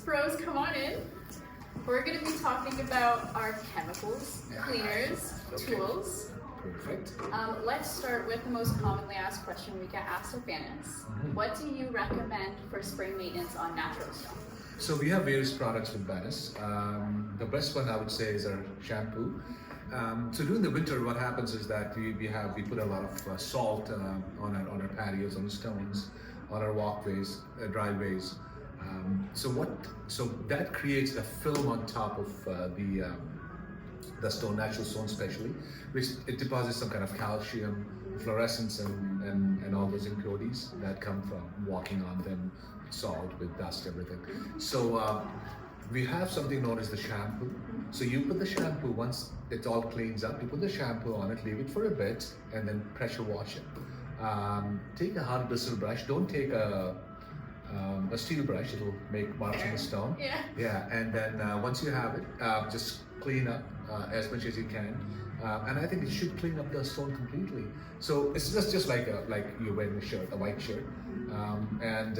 Firoz, come on in. We're going to be talking about our chemicals, cleaners, tools. Perfect. Let's start with the most commonly asked question we get asked at Banas. What do you recommend for spring maintenance on natural stone? So we have various products with Banas. The best one I would say is our shampoo. So during the winter, what happens is that we put a lot of salt on our patios, on the stones, on our walkways, driveways. So that creates a film on top of the stone, natural stone especially, which it deposits some kind of calcium, fluorescence, and all those impurities that come from walking on them, salt with dust, everything. So we have something known as the shampoo. So you put the shampoo, once it all cleans up, you put the shampoo on it, leave it for a bit, and then pressure wash it. Take a hard bristle brush. Don't take a steel brush. It'll make marks on the stone. Yeah. And then once you have it, just clean up as much as you can. And I think it should clean up the stone completely. So it's just like you're wearing a shirt, a white shirt, and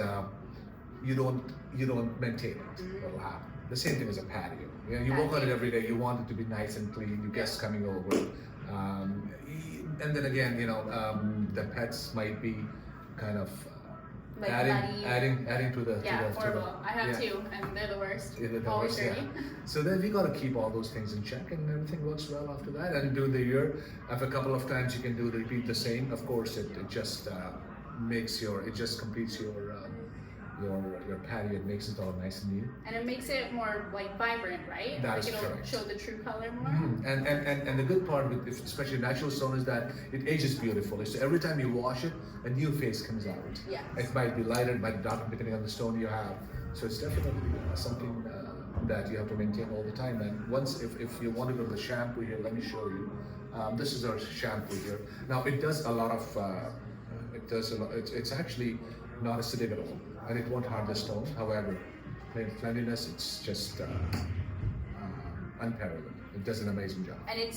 you don't maintain it. What'll happen? The same thing as a patio. You work on it every day. You want it to be nice and clean. Your guests coming over, and then again, the pets might be kind of Like adding to the horrible. I have two, and they're the worst. Yeah, they're the Always worst, dirty. So then we got to keep all those things in check, and everything works well after that. And during the year, after a couple of times, you can repeat the same. Of course, it just completes your patio. It makes it all nice and new. And it makes it more like vibrant, right? That is it'll correct. Show the true color more. And the good part with especially natural stone is that it ages beautifully. So every time you wash it, a new face comes out. Yes. It might be lighter, it might be darker depending on the stone you have. So it's definitely something that you have to maintain all the time. And once, if you want to go to the shampoo here, let me show you. This is our shampoo here. Now it does a lot of. It's actually not acidic at all, and it won't harm the stone. However, cleanliness, it's just unparalleled. It does an amazing job. And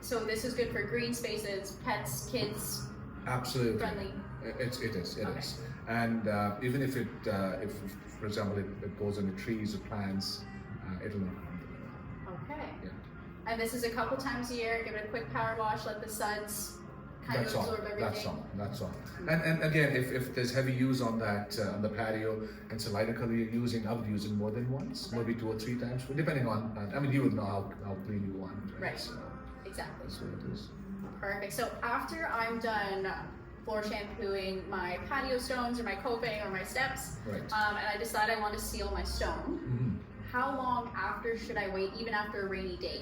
so this is good for green spaces, pets, kids. Absolutely. Friendly. It is. And even if for example, it goes on the trees or plants, it'll not harm them. Okay. Yeah. And this is a couple times a year. Give it a quick power wash. Let the suds kind of absorb everything. That's all. And again, if there's heavy use on that on the patio, and it's a lighter color you're using, I would use it more than once, maybe 2 or 3 times, depending on. I mean, you would know how clean you want. Right. So Exactly. that's what it is. Perfect. So after I'm done floor shampooing my patio stones or my coping or my steps, Right. and I decide I want to seal my stone, how long after should I wait, even after a rainy day?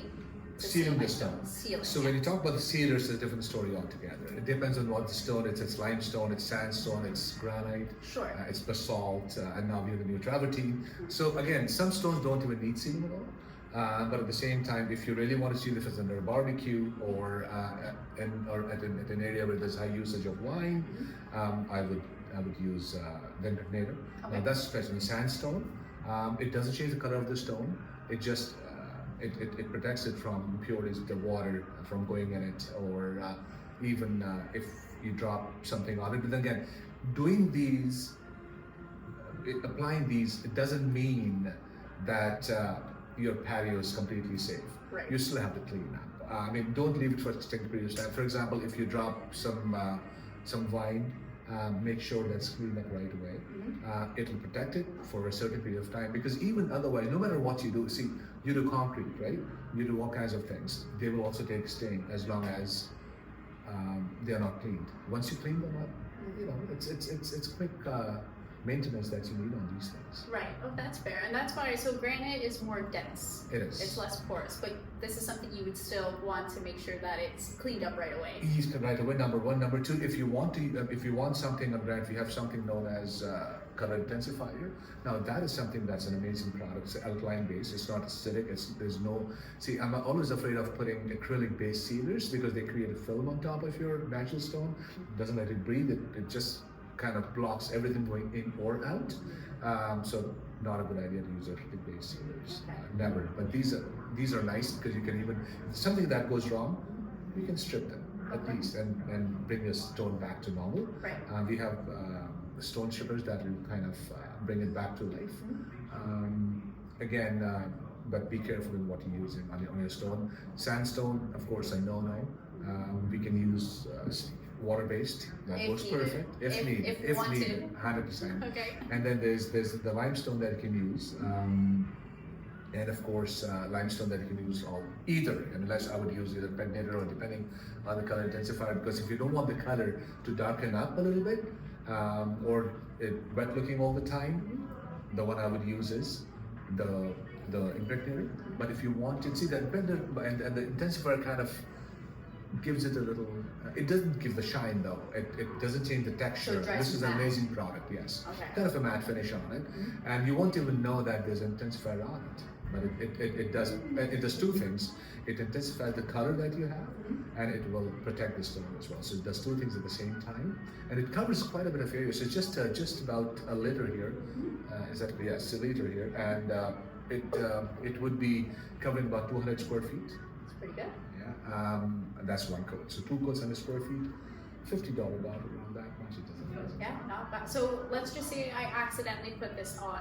To Sealing my the stone. Sealing. So when you talk about the sealers, it's a different story altogether. It depends on what the stone is. It's limestone, it's sandstone, it's granite, Sure. It's basalt, and now we have a new travertine. So again, some stones don't even need sealing at all. But at the same time, if you really want to seal, if it's under a barbecue or at an area where there's high usage of wine, I would use Ventinator. Okay. Now that's especially sandstone. It doesn't change the color of the stone. It just it protects it from impurities of the water from going in it, or even if you drop something on it. But then again, doing these, applying these, it doesn't mean that your patio is completely safe. Right. You still have to clean up. I mean, don't leave it for extended period of time. For example, if you drop some wine, make sure that's cleaned up right away. It'll protect it for a certain period of time, because even otherwise, no matter what you do, see, you do concrete, right? You do all kinds of things. They will also take stain as long as they are not cleaned. Once you clean them up, it's quick maintenance that you need on these things. Right. Oh, that's fair. And that's why, so granite is more dense. It is. It's less porous, but this is something you would still want to make sure that it's cleaned up right away. Easy right away. Number one. Number two, if you want something on granite, we have something known as color intensifier. Now that is something that's an amazing product. It's alkaline base. It's not acidic. There's no. See, I'm always afraid of putting acrylic based sealers because they create a film on top of your natural stone. It doesn't let it breathe. It just kind of blocks everything going in or out. So not a good idea to use acrylic based sealers. Never. But these are nice because you can even, if something that goes wrong, you can strip them at least and bring your stone back to normal. Right. We have stone strippers that will kind of bring it back to life. again, but be careful in what you're using on your stone. Sandstone, of course, a no-no. We can use water-based. That If works needed. perfect. If needed. If If wanted. needed, 100%. Okay. And then there's the limestone that you can use. And of course, limestone that you can use either, unless I would use either pegnator or depending on the color intensifier, because if you don't want the color to darken up a little bit, or it wet looking all the time, the one I would use is the impregnator. But if you want it, see the impregnator and the intensifier kind of gives it a little, it doesn't give the shine though, it doesn't change the texture. dries This is an matte. amazing product, yes. Okay. Kind of a matte finish on it, and you won't even know that there's an intensifier on it. But it does two things. It intensifies the color that you have, and it will protect the stone as well. So it does two things at the same time, and it covers quite a bit of area. So it's just about a liter here. Is that, yes, a liter here, and it would be covering about 200 square feet. It's pretty good. Yeah, that's one coat. So 2 coats 100 square feet, $50 bottle, around that much. It doesn't. Yeah, not bad. So let's just say I accidentally put this on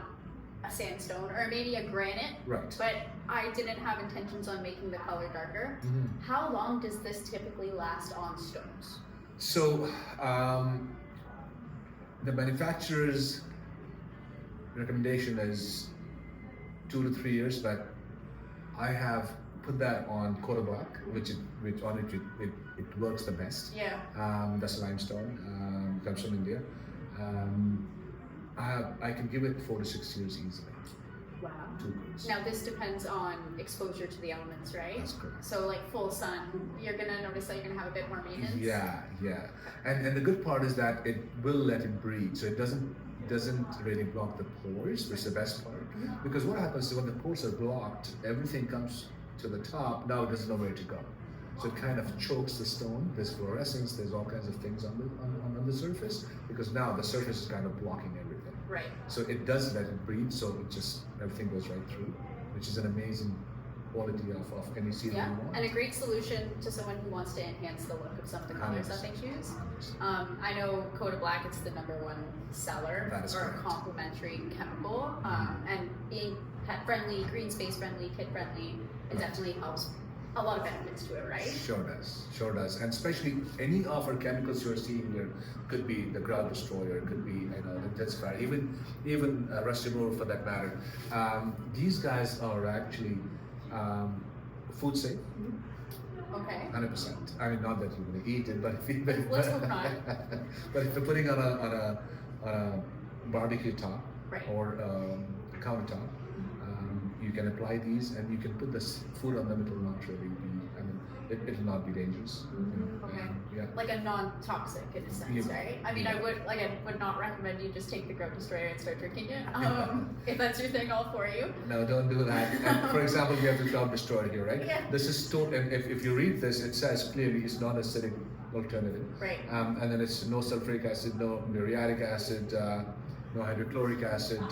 a sandstone or maybe a granite, Right. but I didn't have intentions on making the color darker. How long does this typically last on stones? So the manufacturer's recommendation is 2 to 3 years, but I have put that on Coda Black, which on it works the best. Yeah. That's limestone, comes from India. I can give it 4 to 6 years easily. Wow. 2 coats. Now this depends on exposure to the elements, right? That's correct. So like full sun, you're gonna notice that you're gonna have a bit more maintenance. Yeah, yeah. And the good part is that it will let it breathe, so it doesn't really block the pores, which is the best part. Because what happens is when the pores are blocked, everything comes to the top. Now it doesn't know where to go, so it kind of chokes the stone. There's fluorescence. There's all kinds of things on the surface, because now the surface is kind of blocking everything. Right. So it does let it breathe, so it just everything goes right through, which is an amazing quality of any cedar Yeah, you want. and a great solution to someone who wants to enhance the look of some of the colors that they choose. 100%. I know Coda Black, it's the #1 seller That is or correct. complementary chemical, and being pet friendly, green space friendly, kid friendly, it definitely helps. A lot of benefits to it, right? Sure does, and especially any of our chemicals you're seeing here could be the grout destroyer, could be intensifier, even rust remover for that matter. These guys are actually food safe, Okay. 100%. I mean, not that you're going to eat it, but Let's hope not. but if you're putting on a barbecue top Right. or a countertop, you can apply these, and you can put this food on them. It will not really be. I mean, it will not be dangerous. Okay. Yeah. Like a non-toxic in a sense, Yeah. right? I mean, I would not recommend you just take the grout destroyer and start drinking it. If that's your thing, all for you. No, don't do that. And for example, we have the grout destroyer here, right? Yeah. This is stored, and if you read this, it says clearly it's not acidic alternative. Right. And then it's no sulfuric acid, no muriatic acid, no hydrochloric acid.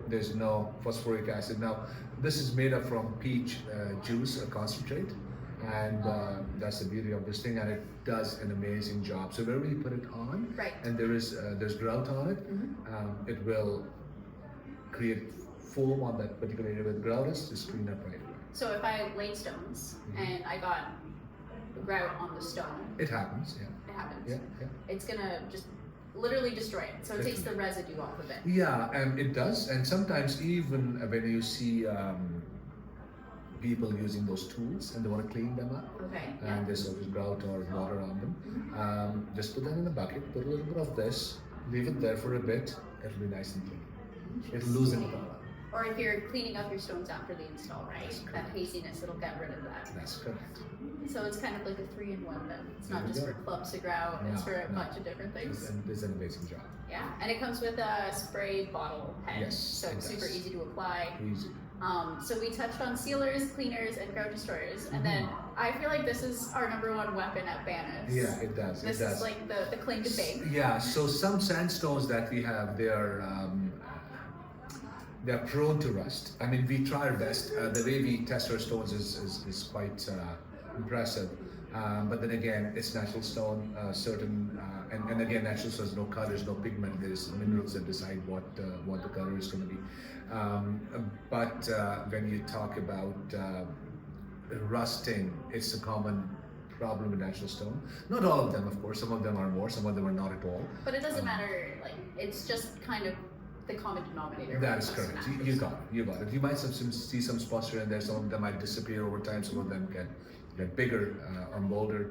There's no phosphoric acid. Now, this is made up from peach juice, a concentrate, and that's the beauty of this thing, and it does an amazing job. So wherever you put it on, Right. and there's grout on it, it will create foam on that particular area where the grout is, just clean up right away. So if I laid stones and I got grout on the stone, It happens, yeah. it happens. Yeah. It's gonna just literally destroy it. So it takes the residue off of it. Yeah, and it does. And sometimes even when you see people using those tools and they want to clean them up, Okay. Yeah. and there's always grout or water on them, just put that in a bucket, put a little bit of this, leave it there for a bit, it'll be nice and clean. It'll loosen it all up. Or if you're cleaning up your stones after the install, right? That's That correct. haziness, it'll get rid of that. That's correct. So it's kind of like a 3-in-1 then. It's There not you just go. for clumps of grout, it's No, for a no. bunch of different things. It's an amazing job. Yeah, and it comes with a spray bottle head, Yes, so it it's super does. easy to apply. Easy. So we touched on sealers, cleaners, and grout destroyers, and then I feel like this is our #1 weapon at Banas. Yeah, it does. This it does. is like the claim to fame. Yeah, so some sandstones that we have, they're prone to rust. I mean, we try our best. The way we test our stones is quite impressive. But then again, it's natural stone, and again, natural stone has no colors, no pigment. There's minerals that decide what the color is going to be. But when you talk about rusting, it's a common problem with natural stone. Not all of them, of course. Some of them are more, some of them are not at all. But it doesn't matter. Like, it's just kind of the common denominator. That is correct. You got it. You got it. You might see some spots here and there. Some of them might disappear over time. Some of them get bigger or bolder.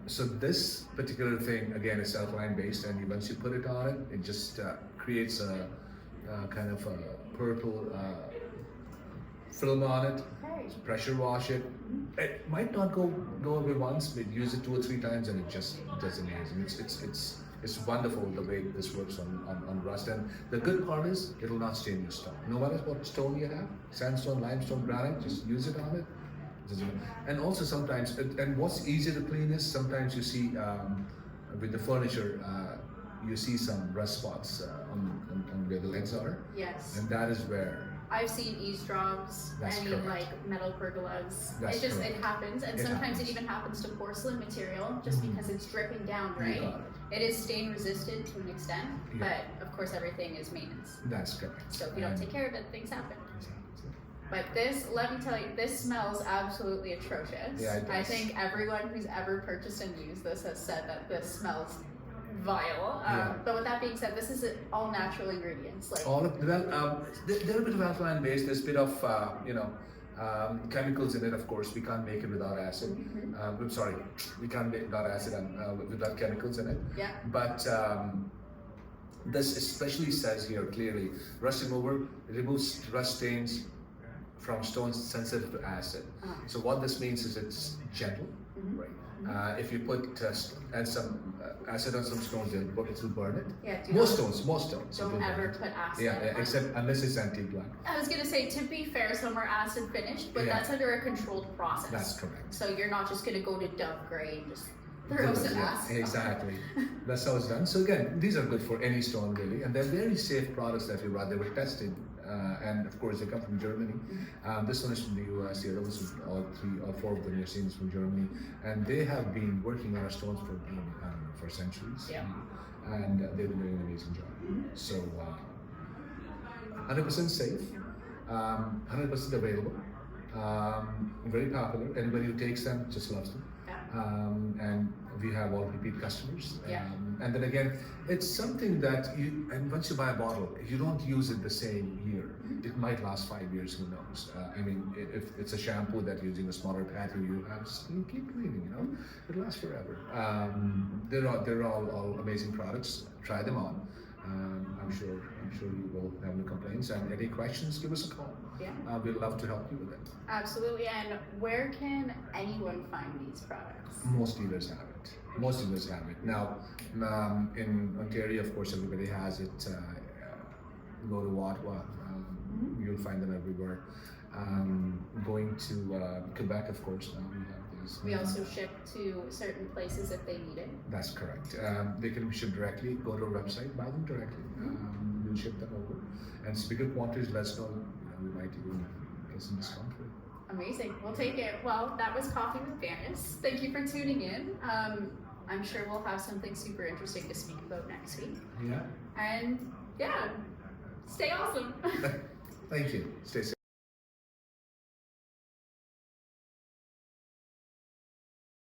So this particular thing, again, is alkaline based, and once you put it on it, it just creates a kind of a purple film on it. Pressure wash it. It might not go away once, but use it 2 or 3 times, and it just does amazing. It's wonderful the way this works on rust. And the good part is it'll not stain your stone. No matter what stone you have, sandstone, limestone, granite, just use it on it. And also sometimes, and what's easier to clean is sometimes you see with the furniture, you see some rust spots on where the legs are. Yes. And that is where I've seen eavesdrops, like metal pergolas. It happens, and sometimes it even happens to porcelain material just because it's dripping down, right? It is stain resistant to an extent, but of course everything is maintenance. That's correct. So if you don't take care of it, things happen. But this, let me tell you, this smells absolutely atrocious. Yeah, it does. I think everyone who's ever purchased and used this has said that this smells vile. But with that being said, this is all natural ingredients. Like all of they're a bit of alkaline based. There's a bit of chemicals in it. Of course, we can't make it without acid. I'm sorry, we can't make it without acid and without chemicals in it. Yeah. But this especially says here clearly, rust remover removes rust stains from stones sensitive to acid. So what this means is it's gentle, right? If you put some acid on some stones, it will burn it. Yeah, most stones. Don't ever put acid. Except unless it's antique black. I was gonna say, to be fair, some are acid finished, but that's under a controlled process. That's correct. So you're not just gonna go to Dove Gray and just throw some acid. Exactly. That's how it's done. So again, these are good for any stone really, and they're very safe products that we run. They were tested. And of course, they come from Germany. This one is from the US. The other ones, all 4 of them you're seeing is from Germany, and they have been working on our stones for for centuries. Yeah. And they've been doing an amazing job. So 100% safe, 100% available, very popular. Anybody who takes them just loves them. And we have all repeat customers. And then again, it's something that and once you buy a bottle, you don't use it the same year. It might last 5 years, who knows? I mean, if it's a shampoo that you're using a smaller patio, you keep cleaning, it lasts forever. They're all amazing products. Try them on. I'm sure you will have no complaints. And any questions, give us a call. We'd love to help you with it. Absolutely. And where can anyone find these products? Most dealers have it. Most dealers have it. Now, in Ontario, of course, everybody has it. Go to Ottawa, you'll find them everywhere. Going to Quebec, of course, now we have these. We also ship to certain places if they need it. That's correct. They can ship directly. Go to our website, buy them directly. We'll ship them over. And bigger quantities, let us know. We might even get some discount for it. Amazing. We'll take it. Well, that was Coffee with Banas. Thank you for tuning in. I'm sure we'll have something super interesting to speak about next week. Yeah. And stay awesome. Thank you. Stay safe.